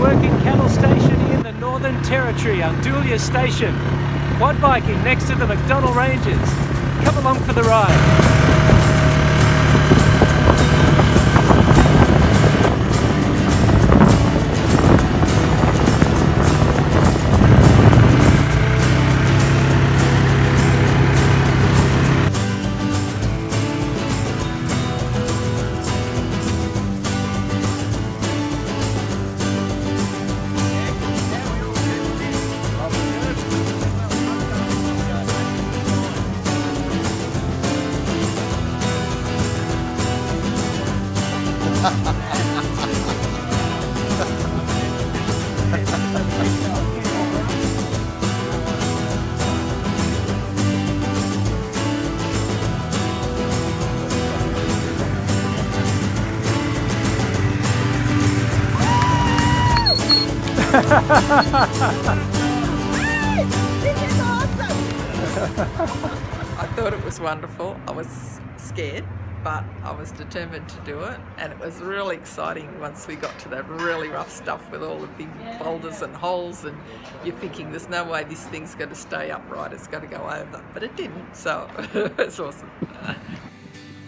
working cattle station in the Northern Territory, Undulia Station. Quad biking next to the McDonnell Ranges. Come along for the ride. This is awesome! I thought it was wonderful. I was scared, but I was determined to do it, and it was really exciting once we got to that really rough stuff with all the big boulders and holes, and you're thinking there's no way this thing's going to stay upright, it's going to go over, but it didn't, so it's awesome.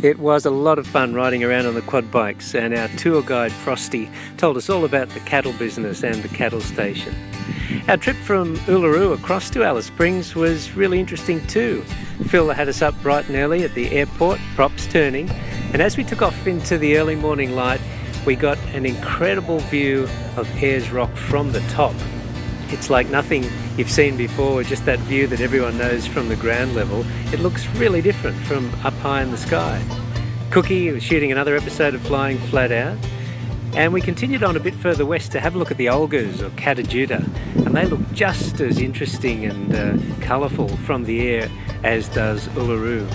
It was a lot of fun riding around on the quad bikes, and our tour guide Frosty told us all about the cattle business and the cattle station. Our trip from Uluru across to Alice Springs was really interesting too. Phil had us up bright and early at the airport, props turning, and as we took off into the early morning light, we got an incredible view of Ayers Rock from the top. It's like nothing you've seen before, just that view that everyone knows from the ground level. It looks really different from up high in the sky. Cookie was shooting another episode of Flying Flat Out, and we continued on a bit further west to have a look at the Olgas or Katajuda, and they look just as interesting and colourful from the air as does Uluru.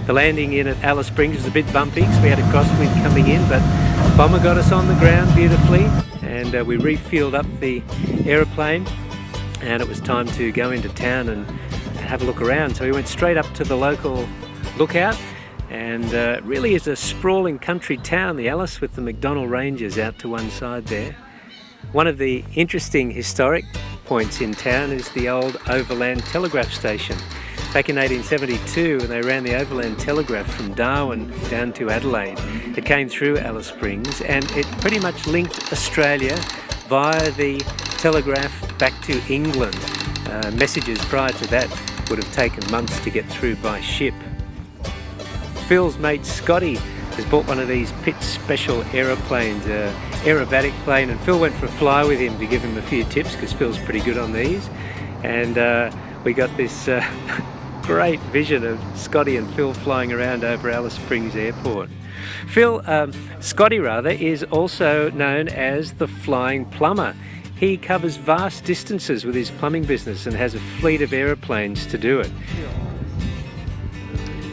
The landing in at Alice Springs was a bit bumpy because we had a crosswind coming in, but Bomber got us on the ground beautifully, and we refueled up the aeroplane, and it was time to go into town and have a look around. So we went straight up to the local lookout, and it really is a sprawling country town, the Alice, with the McDonnell Ranges out to one side there. One of the interesting historic points in town is the old Overland Telegraph Station. Back in 1872, when they ran the Overland Telegraph from Darwin down to Adelaide, it came through Alice Springs, and it pretty much linked Australia via the telegraph back to England. Messages prior to that would have taken months to get through by ship. Phil's mate Scotty has bought one of these Pitts Special aeroplanes, aerobatic plane, and Phil went for a fly with him to give him a few tips because Phil's pretty good on these, and we got this great vision of Scotty and Phil flying around over Alice Springs Airport. Scotty is also known as the Flying Plumber. He covers vast distances with his plumbing business and has a fleet of aeroplanes to do it.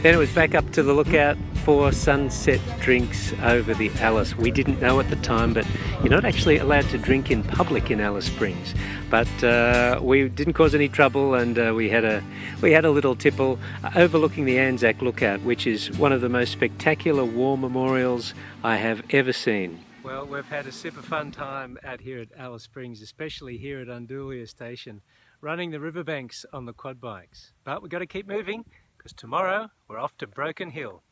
Then it was back up to the lookout for sunset drinks over the Alice. We didn't know at the time, but you're not actually allowed to drink in public in Alice Springs. But we didn't cause any trouble, and we had a little tipple overlooking the Anzac Lookout, which is one of the most spectacular war memorials I have ever seen. Well, we've had a super fun time out here at Alice Springs, especially here at Undulia Station, running the riverbanks on the quad bikes. But we've got to keep moving, because tomorrow we're off to Broken Hill.